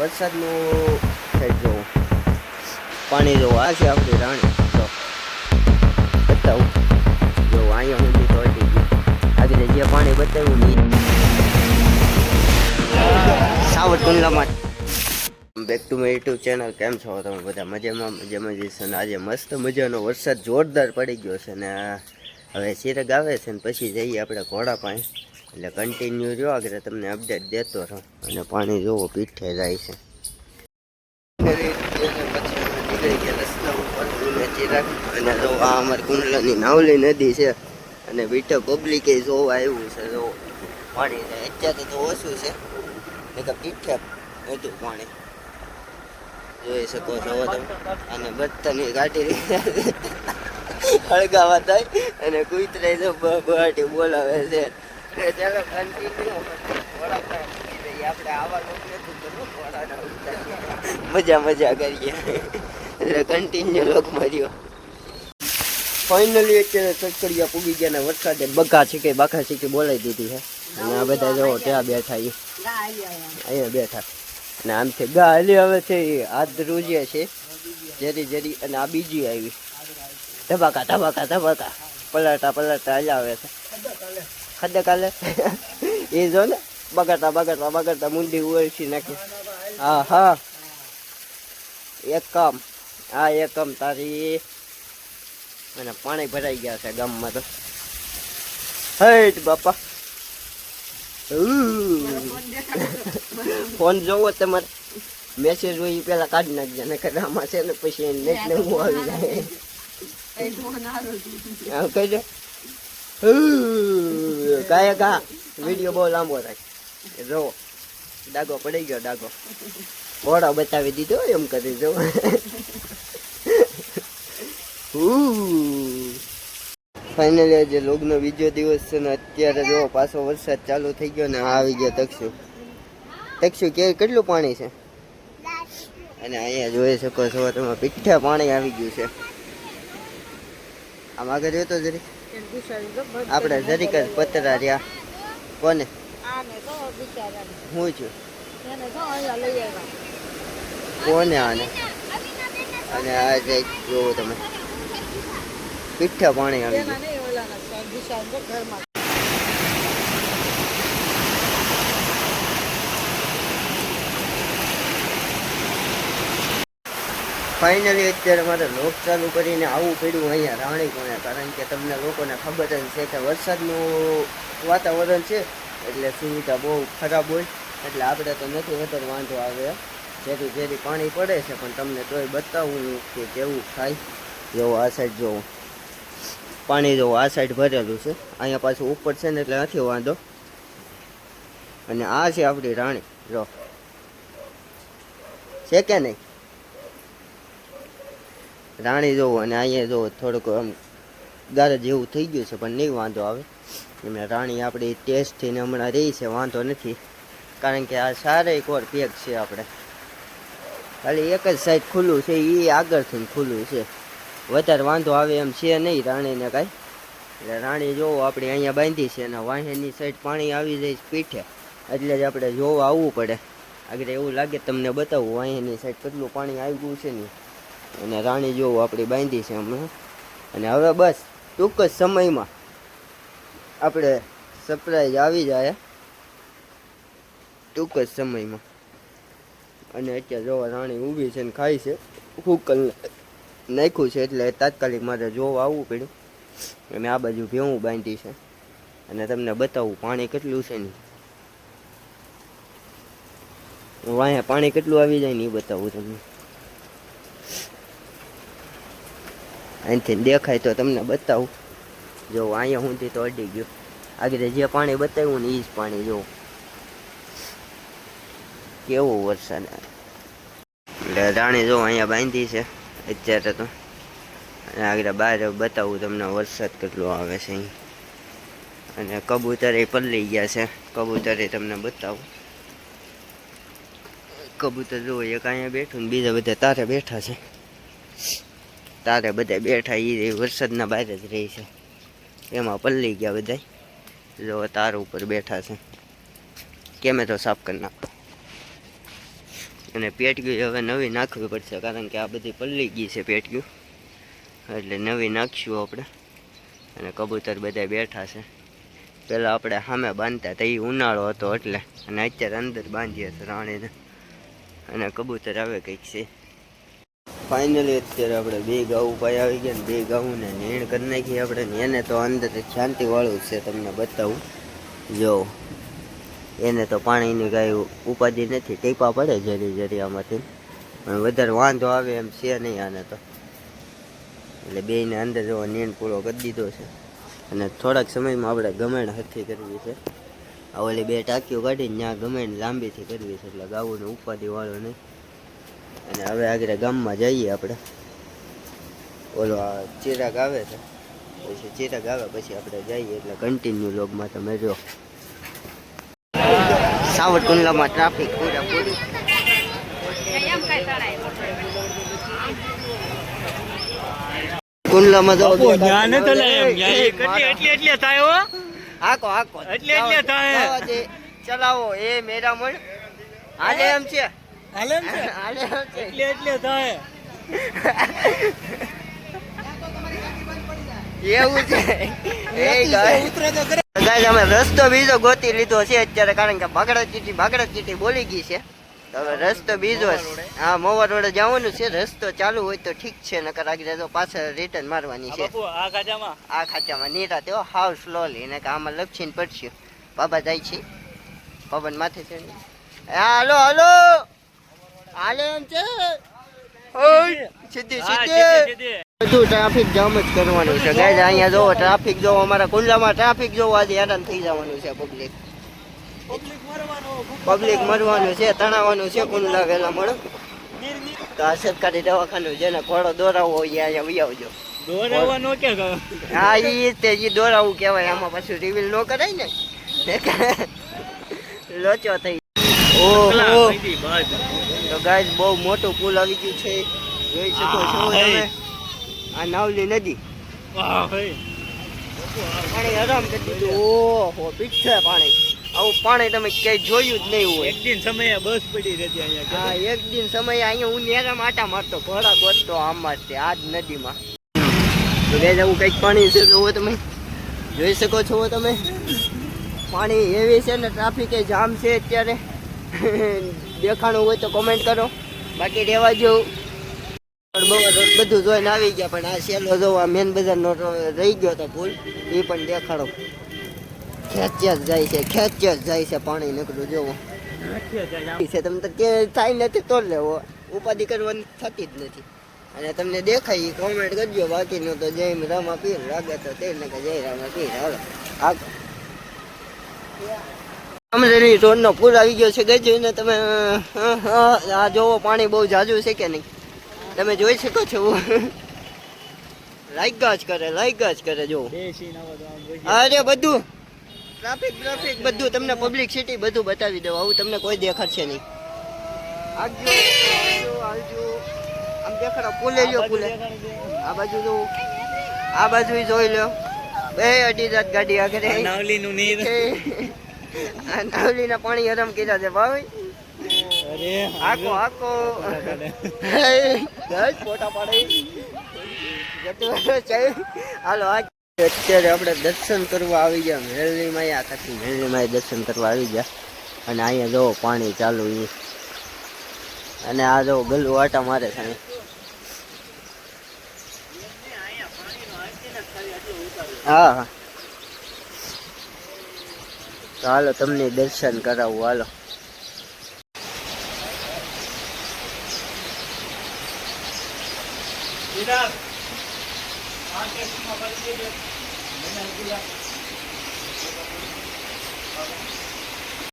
વરસાદનું સાઈડ જોવું પાણી જોવું આ છે આપણી રાણી તો બતાવું જો અહીંયા સુધી તો અડી ગયું આગળ જે પાણી બતાવ્યું ને સાવટ કુંડલામાં back to my YouTube channel. કેમ છો તમે બધા? મજામાં જઈશું ને આજે મસ્ત મજાનો વરસાદ જોરદાર પડી ગયો છે ને હવે સિરગ આવે છે ને પછી જઈએ આપણે ઘોડા પાસે એટલે કન્ટિન્યુ જો આગળ તમને અપડેટ દેતો રહો. અને પાણી જોવો પીઠે જાય છે અને જો આ અમારી કુંડલાની નાવલી નદી છે અને બીટો પબ્લિક એ જોવા આવ્યું છે. જો પાણી અત્યારે તો ઓછું છે ને તો પીઠે બધું પાણી જોઈ શકો છો તમે. અને બધાની ગાડી હળગાવા થાય અને કુતરાઈ જો બહાટી બોલાવે છે. ચાલો કન્ટિન્યુ આપણે આવા લોકો નથી કરવું, મજા કરીએ એટલે કન્ટિન્યુ લોક માર્યો. ફાઇનલી અત્યારે ચકડિયા પૂગી ગયા ને વરસાદે બગા છીકે બાકા છીકે બોલાવી દીધી છે. અને આ બધા જો ત્યાં બેઠા અહીંયા બેઠા અને આમથી ગા હલી આવે છે આ ધ્રુજે છે જરી અને આ બીજી આવી ધબાકા પલટા હલ્યા આવે છે ખડે કાલે એ જો ને બગાડતા મુંડી ઉછી નાખી. હા એક કામ તારી અને પાણી ભરાઈ ગયા છે ગામમાં તો. હટ બાપા ફોન જોવો તમારે મેસેજ હોય એ પેલા કાઢી નાખજો ને આમાં છે ને પછી નેટ ને હું આવી જાય કહી દે કા વિડીયો બહુ લાંબો થાય. જોવો ડાગો પડી ગયો ડાગો ઘોડા બતાવી દીધો એમ કરી જો. ફાઇનલી આજે લોગનો બીજો દિવસ છે ને અત્યારે જો પાછો વરસાદ ચાલુ થઈ ગયો ને આવી ગયો તક્ષુ કેટલું પાણી છે અને અહીંયા જોઈ શકો છો તમે પીઠે પાણી આવી ગયું છે. આમ આગળ જોતો જરી આપણે જરીક જ પતરા રહ્યા કોને હું છું કોને આને અને આ જઈ જોવો તમે પીઠે પાણી આવી ગયું. ફાઇનલી અત્યારે મારે લોક ચાલુ કરીને આવવું પડ્યું અહીંયા રાણી કોણે, કારણ કે તમને લોકોને ખબર જ છે કે વરસાદનું વાતાવરણ છે એટલે સુવિધા બહુ ખરાબ હોય એટલે આપણે તો નથી વધારે વાંધો આવે જેથી પાણી પડે છે પણ તમને તોય બતાવવું કે કેવું થાય. જોવો આ સાઈડ જોવો પાણી જોવો આ સાઈડ ભરેલું છે અહીંયા પાછું ઉપર છે ને એટલે નથી વાંધો. અને આ છે આપણી રાણી જો છે કે નહીં રાણી જોવો. અને અહીંયા જોવો થોડુંક આમ ગારે જેવું થઈ ગયું છે પણ નહીં વાંધો આવે. એમને રાણી આપણી ટેસ્ટ થઈને હમણાં રહી છે વાંધો નથી કારણ કે આ સારા એક વાર પેક છે. આપણે ખાલી એક જ સાઈડ ખુલ્લું છે એ આગળથી ખુલ્લું છે વધારે વાંધો આવે એમ છે નહીં રાણીને કાંઈ. એટલે રાણી જોવો આપણે અહીંયા બાંધી છે અને વાહેની સાઈડ પાણી આવી જાય પીઠે એટલે જ આપણે જોવા આવવું પડે. આગળ એવું લાગે તમને બતાવું વાહેની સાઈડ કેટલું પાણી આવ્યું છે ને. અને રાણી જોવો આપણી બાંધી છે હમણાં અને હવે બસ ટૂંક જ સમયમાં આપણે સરપ્રાઈઝ આવી જાય ટૂંક જ સમયમાં. અને અત્યારે જોવા રાણી ઊભી છે ને ખાઈ છે હુકલ નાખ્યું છે એટલે તાત્કાલિક મારે જોવા આવવું પડ્યું. અને આ બાજુ ભેવું બાંધી છે અને તમને બતાવું પાણી કેટલું છે ને વાંહે પાણી કેટલું આવી જાય ને એ બતાવું તમને. અહીંથી દેખાય તો તમને બતાવું. જો અહીંયા સુધી તો અડી ગયું આગળ જે પાણી બતાવ્યું ને એ જ પાણી જોવું કેવો વરસાદ. એટલે રાણી જો અહીંયા બાંધી છે અત્યારે તો અને આગળ બહાર બતાવું તમને વરસાદ કેટલો આવે છે અહીં. અને કબૂતરે પલળી ગયા છે કબૂતરે તમને બતાવું. કબૂતર જો એક અહીંયા બેઠું ને બીજા બધા તારે બેઠા છે તારે બધા બેઠા એ વરસાદના બહાર જ રહી છે એમાં પલળી ગયા બધા. જો તાર ઉપર બેઠા છે કેમેરો સાફ કરી નાખો અને પેટગ્યું હવે નવી નાખવી પડશે, કારણ કે આ બધી પલળી ગઈ છે પેટગ્યું, એટલે નવી નાખશું આપણે. અને કબૂતર બધા બેઠા છે. પહેલાં આપણે સામે બાંધતા તો એ ઉનાળો હતો એટલે, અને અત્યારે અંદર બાંધીએ છીએ રાણીને. અને કબૂતર આવે કંઈક છે. ફાઇનલી અત્યારે આપણે 2 ગાઉ પાઈ આવી ગયા ને 2 ગાઉને નીણ કરી નાખી આપણે ને. એને તો અંદર શાંતિવાળું છે, તમને બતાવું. જો એને તો પાણીની કાંઈ ઉપાધિ નથી, ટીપા પડે જરી આમાંથી, પણ વધારે વાંધો આવે એમ છે નહીં આને તો. એટલે બેયને અંદર જો નીણ પૂરો કરી દીધો છે. અને થોડાક સમયમાં આપણે ગમેણ હથ્થી કરવી છે. આ ઓલી 2 ટાંકીઓ કાઢીને ત્યાં ગમેણ લાંબીથી કરવી છે, એટલે ગાઉને ઉપાધિવાળો નહીં. અને હવે આગળ ગામમાં જઈએ આપણે. ઓલો આ ચિરાગ આવે છે, પછી ચિરાગ આવે પછી આપણે જઈએ, એટલે કન્ટિન્યુ લોગમાં તમે જો. સાવરકુંડલામાં ટ્રાફિક પૂરી. કુંડલામાં જો ચલાવો એ મેરા મણ હાલે એમ છે. એવું છે અમે રસ્તો બીજો ગોતી લીધો છે અત્યારે, કારણ કે ભાગડા ચીટી બોલી ગઈ છે. હવે રસ્તો બીજો, હા મોવા રોડે જવાનું છે. રસ્તો ચાલુ હોય તો ઠીક છે, નકર આગળ તો પાછળ રિટર્ન મારવાની છે. આ ખાચામાં નીરા તેઓ હાવ સ્લોલી, ને કે આમાં લપસીને પડશે. બાબા જાય છે પવન માથે છે. હાલો હાલો હાલે એમ છે. સીધી બધું ટ્રાફિક જામ જ કરવાનું છે ગાઈઝ. અહીંયા જોવો ટ્રાફિક જોવો, અમારા કુંડલામાં ટ્રાફિક જોવો. આજે હેરાન થઈ જવાનું છે પબ્લિક મરવાનું છે, તણાવવાનું છે કુંડલા વેલા મળો. તો આ સરકારી દવાખાનું જેને ઘોડો દોરાવવો હોય અહીંયા વી આવજો. હા એ દોરાવવું કહેવાય, આમાં પાછું રિવીલ ન કરાય ને, લોચો થઈ. ઓહો તો ગાઈઝ બહુ મોટું પુલ આવી ગયું છે, જોઈ શકો છો તમે. આ નાવલી નદી પાણી આરામ કરી દીધું. ઓહો પીઠે પાણી, આવું પાણી તમે ક્યાંય જોયું જ નહીં હોય. એક દિન સમયે બસ પડી રહેતી અહીંયા. હા એક દિન સમયે અહીંયા હું નેરામાં આટા મારતો, ઘોડા ગોતતો આમાં જ આ જ નદીમાં. તો ગાઈઝ આવું કંઈક પાણી છે, જોવો તમે, જોઈ શકો છો તમે. પાણી એવી છે ને, ટ્રાફિક જામ છે અત્યારે. દેખાણું હોય તો કોમેન્ટ કરો, બાકી રહેવા જેવું. બધું જોઈને આવી ગયા, પણ આ સેલો જોવા મેન બજારનો રહી ગયો તો પુલ, એ પણ દેખાડો. ખેંચ્યા જ જાય છે પાણી નીકળું જોવો છે. તમે તો કે થાય નથી તો લેવો, ઉપાધિ કરવાની થતી જ નથી. અને તમને દેખાય કોમેન્ટ કરજો, બાકીનું તો જય રામા પીર લાગે તો તેને કે જય રામા પીર. હાલો આગળ અમરેલી રોડનો પુલ આવી ગયો છે ગઈ ને તમે. આ જોવો પાણી બહુ જાજુ છે કે નહીં, તમે જોઈ શકો છો. લાઈક જ કરે જો. અરે બધું ટ્રાફિક બધું તમને પબ્લિક સિટી બધું બતાવી દઉં. આવું તમને કોઈ દેખાડશે નહીં. આવજો આમ દેખાડો. પુલે લ્યો પુલે, આ બાજુ જો, આ બાજુ જોઈ લો. 2-2.5 ગાડી આગળ નાવલીનું નીર. નાવલીના પાણી હરમ કર્યા છે ભાઈ. આખો ફોટા પાડે. હાલો અત્યારે આપણે દર્શન કરવા આવી ગયા મેળવી માં. આખી મેળવી માં દર્શન કરવા આવી ગયા. અને અહીંયા જો પાણી ચાલુ, અને આ જો ગલ્લું આટા મારે છે. હા તો હાલો તમને દર્શન કરાવું. હાલો